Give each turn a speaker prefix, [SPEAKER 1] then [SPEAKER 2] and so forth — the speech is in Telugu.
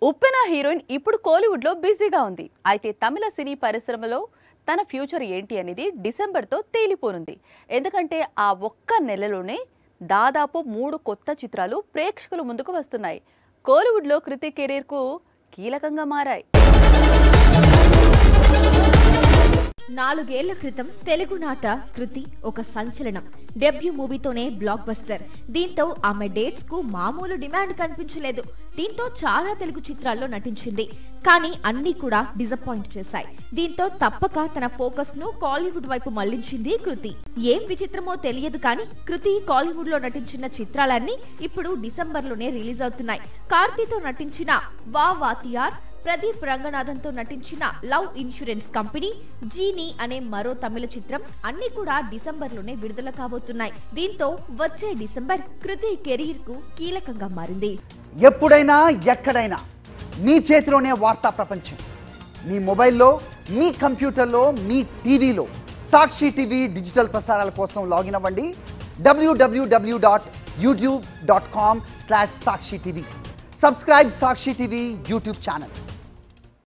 [SPEAKER 1] ఉప్పెన హీరోయిన్ ఇప్పుడు కోలీవుడ్ లో బిజీగా ఉంది. అయితే తమిళ సినీ పరిశ్రమలో తన ఫ్యూచర్ ఏంటి అనేది డిసెంబర్ తో తేలిపోనుంది. ఎందుకంటే ఆ ఒక్క నెలలోనే దాదాపు 3 కొత్త చిత్రాలు ప్రేక్షకుల ముందుకు వస్తున్నాయి. కోలీవుడ్ లో కృతి కెరీర్ కు కీలకంగా మారాయి.
[SPEAKER 2] 4 ఏళ్ల క్రితం తెలుగు నాట కృతి ఒక సంచలనం. డెబ్యూ మూవీతోనే బ్లాక్ బస్టర్. దీంతో ఆమె డేట్స్ కు మామూలు డిమాండ్ కనిపించలేదు. దీంతో చాలా తెలుగు చిత్రాల్లో నటించింది. కానీ అన్ని కూడా డిసప్పాయింట్ చేశాయి. దీంతో తప్పక తన ఫోకస్ ను కాలీవుడ్ వైపు మళ్లించింది కృతి. ఏం విచిత్రమో తెలియదు కానీ కృతి కాలీవుడ్ లో నటించిన చిత్రాలన్నీ ఇప్పుడు డిసెంబర్ లోనే రిలీజ్ అవుతున్నాయి. కార్తీతో నటించిన వా వాతియార్, ప్రదీప్ రంగనాథన్ తో నటించిన లవ్ ఇన్సూరెన్స్ కంపెనీ, జీనీ అనే మరో తమిళ చిత్రం అన్ని కూడా డిసెంబర్ లోనే విడుదల కాబోతున్నాయి. దీంతో వచ్చే డిసెంబర్ కృతి కెరీర్ కు కీలకంగా మారింది.
[SPEAKER 3] ఎప్పుడైనా ఎక్కడైనా మీ చేతిలోనే వార్తా ప్రపంచం. మీ మొబైల్లో, మీ కంప్యూటర్లో, మీ టీవీలో సాక్షి టీవీ డిజిటల్ ప్రసారాల కోసం లాగిన్ అవ్వండి. www.youtube.com/sakshi tv. Subscribe Sakshi TV YouTube channel.